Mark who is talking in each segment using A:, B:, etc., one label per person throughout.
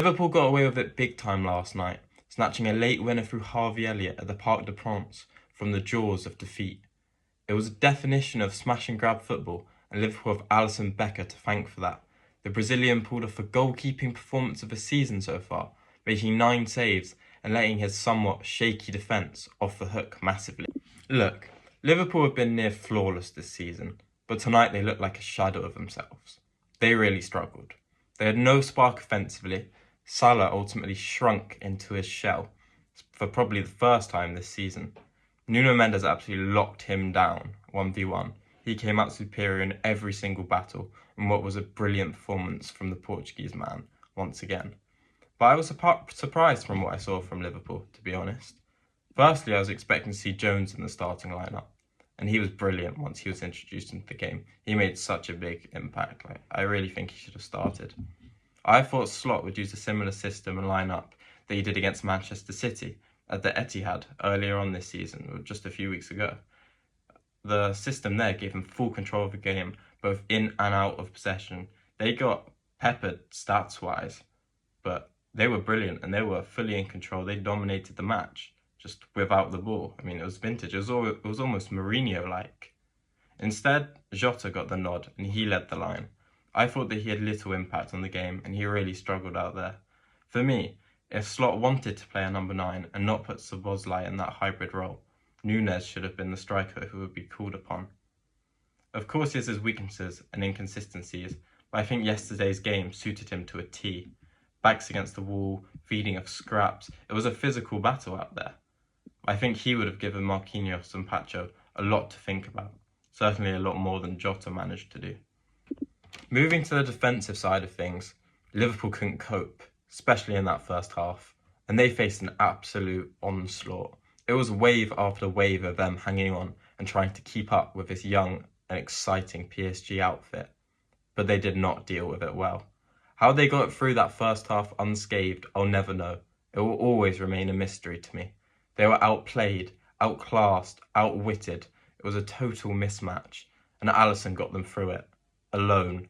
A: Liverpool got away with it big time last night, snatching a late winner through Harvey Elliott at the Parc Des Princes from the jaws of defeat. It was a definition of smash and grab football, and Liverpool have Alisson Becker to thank for that. The Brazilian pulled off a goalkeeping performance of the season so far, making 9 saves and letting his somewhat shaky defence off the hook massively. Look, Liverpool have been near flawless this season, but tonight they looked like a shadow of themselves. They really struggled. They had no spark offensively. Salah ultimately shrunk into his shell for probably the first time this season. Nuno Mendes absolutely locked him down 1v1. He came out superior in every single battle, and what was a brilliant performance from the Portuguese man once again. But I was surprised from what I saw from Liverpool, to be honest. Firstly, I was expecting to see Jones in the starting lineup, and he was brilliant once he was introduced into the game. He made such a big impact. I really think he should have started. I thought Slot would use a similar system and lineup that he did against Manchester City at the Etihad earlier on this season, or just a few weeks ago. The system there gave them full control of the game, both in and out of possession. They got peppered stats-wise, but they were brilliant and they were fully in control. They dominated the match, just without the ball. I mean, it was vintage. It was almost Mourinho-like. Instead, Jota got the nod and he led the line. I thought that he had little impact on the game and he really struggled out there. For me, if Slot wanted to play a number 9 and not put Szoboszlai in that hybrid role, Núñez should have been the striker who would be called upon. Of course, he has his weaknesses and inconsistencies, but I think yesterday's game suited him to a T. Backs against the wall, feeding off scraps. It was a physical battle out there. I think he would have given Marquinhos and Pacho a lot to think about. Certainly a lot more than Jota managed to do. Moving to the defensive side of things, Liverpool couldn't cope, especially in that first half, and they faced an absolute onslaught. It was wave after wave of them hanging on and trying to keep up with this young and exciting PSG outfit, but they did not deal with it well. How they got through that first half unscathed, I'll never know. It will always remain a mystery to me. They were outplayed, outclassed, outwitted. It was a total mismatch, and Alisson got them through it, alone,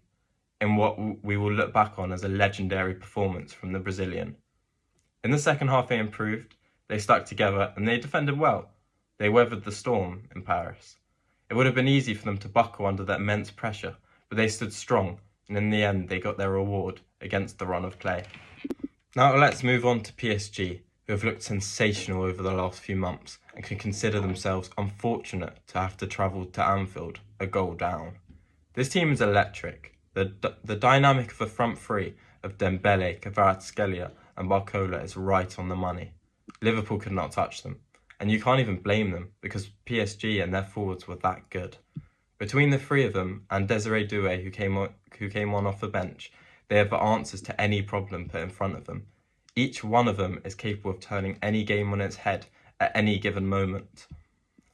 A: in what we will look back on as a legendary performance from the Brazilian. In the second half they improved, they stuck together and they defended well. They weathered the storm in Paris. It would have been easy for them to buckle under that immense pressure, but they stood strong, and in the end they got their reward against the run of play. Now let's move on to PSG, who have looked sensational over the last few months and can consider themselves unfortunate to have to travel to Anfield, a goal down. This team is electric. The dynamic of the front three of Dembele, Kvaratskhelia and Barcola is right on the money. Liverpool could not touch them, and you can't even blame them because PSG and their forwards were that good. Between the three of them and Desiree Doué, who came on off the bench, they have the answers to any problem put in front of them. Each one of them is capable of turning any game on its head at any given moment.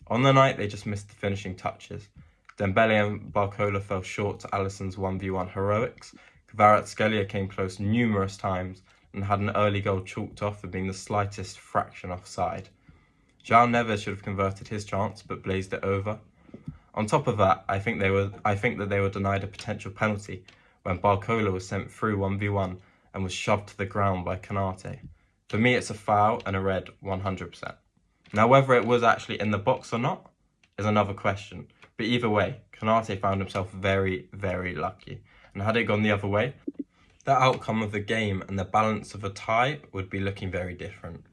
A: On the night, they just missed the finishing touches. Dembele and Barcola fell short to Alisson's 1v1 heroics. Kvaratskhelia came close numerous times and had an early goal chalked off for being the slightest fraction offside. João Neves should have converted his chance but blazed it over. On top of that, I think that they were denied a potential penalty when Barcola was sent through 1v1 and was shoved to the ground by Konate. For me, it's a foul and a red 100%. Now, whether it was actually in the box or not is another question. But either way, Konate found himself very, very lucky. And had it gone the other way, the outcome of the game and the balance of a tie would be looking very different.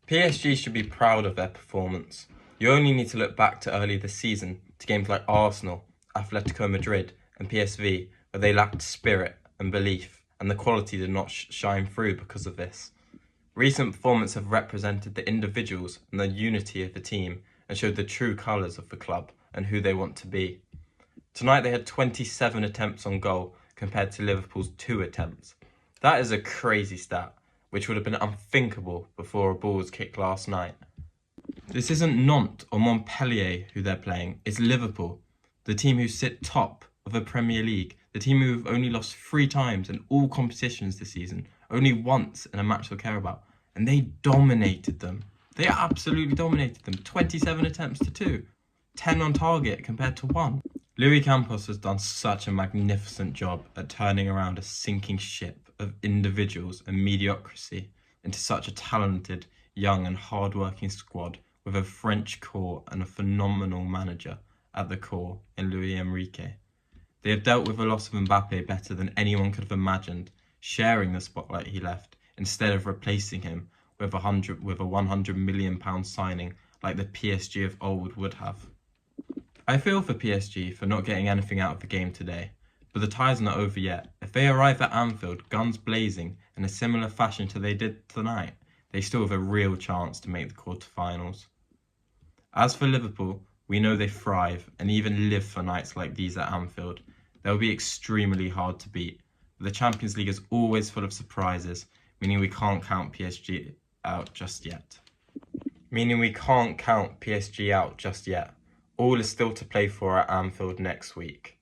A: PSG should be proud of their performance. You only need to look back to early this season, to games like Arsenal, Atletico Madrid and PSV, where they lacked spirit and belief, and the quality did not shine through because of this. Recent performances have represented the individuals and the unity of the team and showed the true colours of the club and who they want to be. Tonight they had 27 attempts on goal compared to Liverpool's 2 attempts. That is a crazy stat, which would have been unthinkable before a ball was kicked last night. This isn't Nantes or Montpellier who they're playing, it's Liverpool, the team who sit top of the Premier League, the team who've only lost 3 times in all competitions this season, only once in a match they'll care about, and they dominated them. They absolutely dominated them. 27 attempts to 2. 10 on target compared to 1. Luis Campos has done such a magnificent job at turning around a sinking ship of individuals and mediocrity into such a talented, young and hard-working squad with a French core and a phenomenal manager at the core in Luis Enrique. They have dealt with the loss of Mbappe better than anyone could have imagined, sharing the spotlight he left instead of replacing him with a £100 million signing like the PSG of old would have. I feel for PSG for not getting anything out of the game today, but the tie's not over yet. If they arrive at Anfield guns blazing in a similar fashion to they did tonight, they still have a real chance to make the quarter-finals. As for Liverpool, we know they thrive and even live for nights like these at Anfield. They'll be extremely hard to beat, but the Champions League is always full of surprises, meaning we can't count PSG out just yet. All is still to play for at Anfield next week.